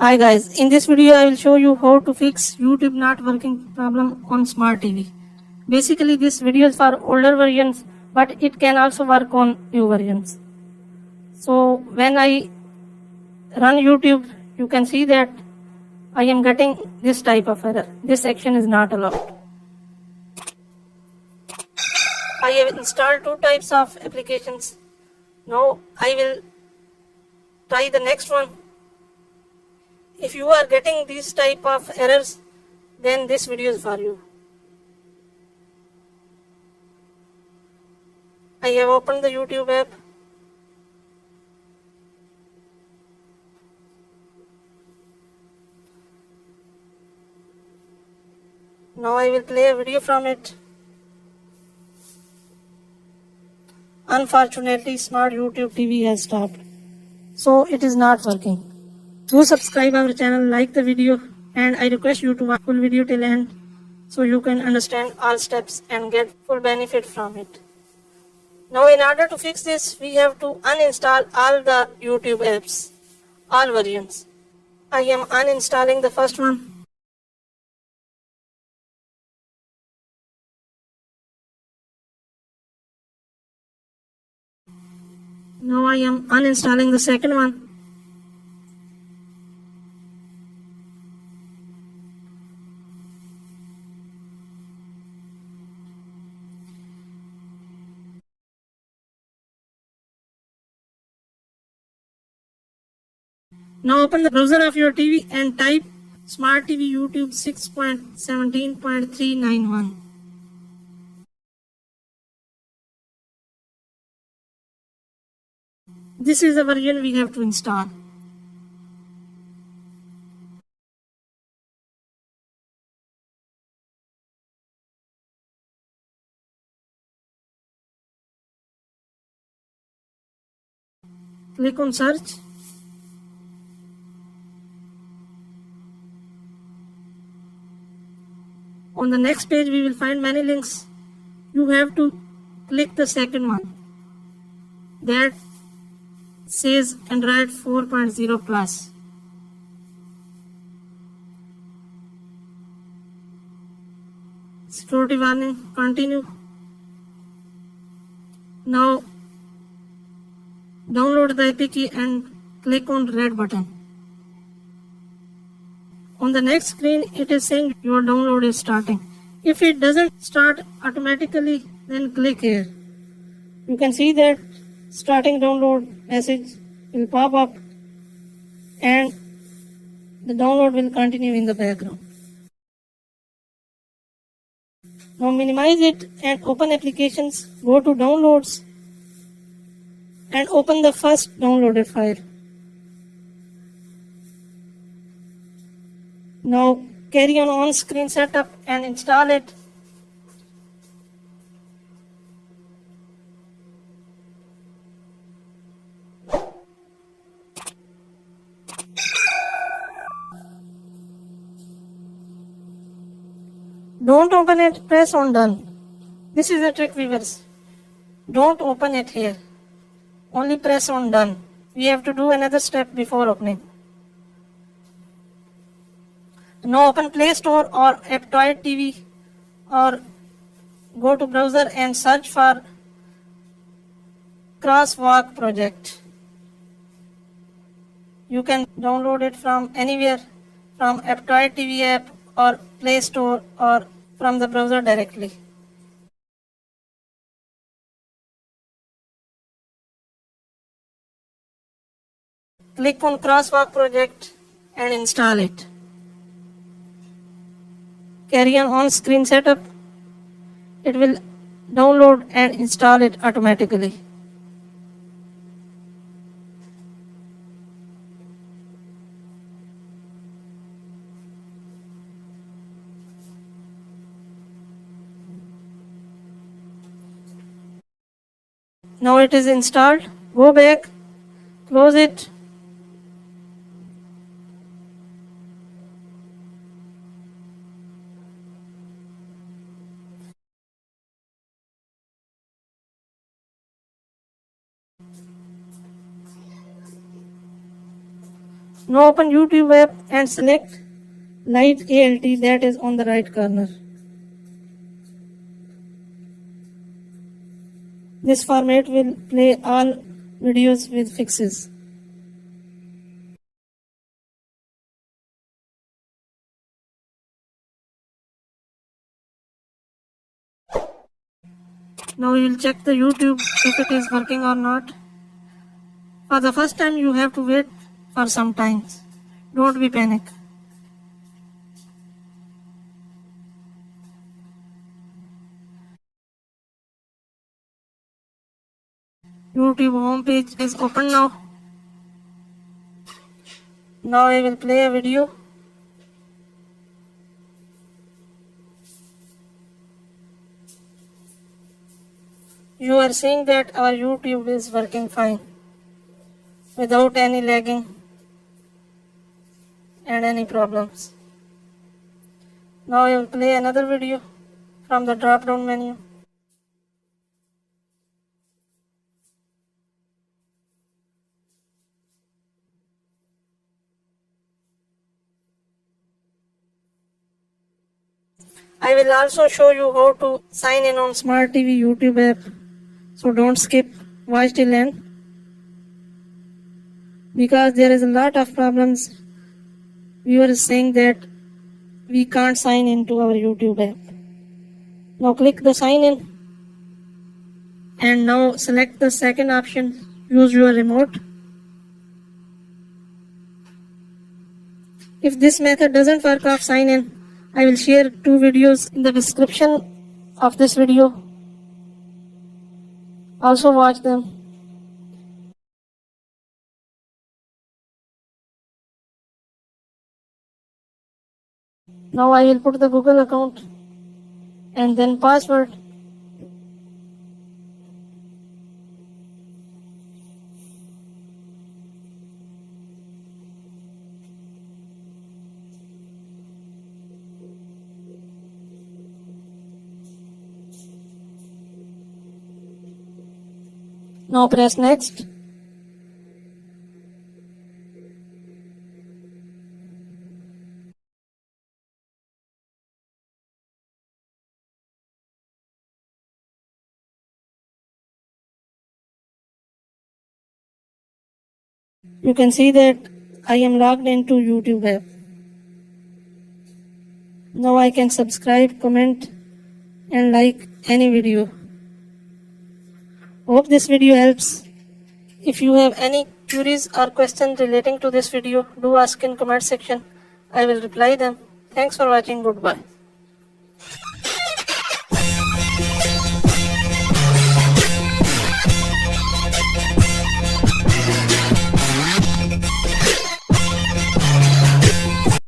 Hi guys, in this video I will show you how to fix YouTube not working problem on smart TV. Basically this video is for older versions but it can also work on new versions. So when I run YouTube you can see that I am getting this type of error. This section is not allowed. I have installed two types of applications. Now I will try the next one. If you are getting these type of errors, then this video is for you. I have opened the YouTube app. Now I will play a video from it. Unfortunately, smart YouTube TV has stopped. So it is not working. Do subscribe our channel, like the video, and I request you to watch full video till end so you can understand all steps and get full benefit from it. Now in order to fix this, we have to uninstall all the YouTube apps, all versions. I am uninstalling the first one. Now I am uninstalling the second one. Now open the browser of your TV and type Smart TV YouTube 6.17.391. This is the version we have to install. Click on search. On the next page we will find many links. You have to click the second one that says Android 4.0 plus. Security warning, continue. Now download the APK and click on red button. On the next screen it is saying your download is starting. If it doesn't start automatically, then click here. You can see that starting download message will pop up and the download will continue in the background. Now minimize it and open applications, go to downloads and open the first downloaded file. Now carry on screen setup and install it. Don't open it, press on done. This is a trick viewers. Don't open it here. Only press on done. We have to do another step before opening. Now open Play Store or Android TV or go to browser and search for Crosswalk project. You can download it from anywhere, from Android TV app or Play Store or from the browser directly. Click on Crosswalk project and install it. Carry on screen setup. It will download and install it automatically. Now it is installed. Go back, close it. Now open YouTube app and select Light ALT, that is on the right corner. This format will play all videos with fixes. Now we will check the YouTube if it is working or not. For the first time you have to wait for some time. Don't be panic. YouTube homepage is open now. Now I will play a video. You are seeing that our YouTube is working fine without any lagging and any problems. Now I will play another video from the drop down menu. I will also show you how to sign in on Smart TV YouTube app. So don't skip, watch till end, because there is a lot of problems. Viewers saying that we can't sign into our YouTube app. Now click the sign in and now select the second option, use your remote. If this method doesn't work of sign in, I will share 2 videos in the description of this video. Also watch them. Now I will put the Google account and then password. Now press next. You can see that I am logged into YouTube app. Now I can subscribe, comment and like any video. Hope this video helps. If you have any queries or questions relating to this video, do ask in comment section. I will reply them. Thanks for watching. Goodbye.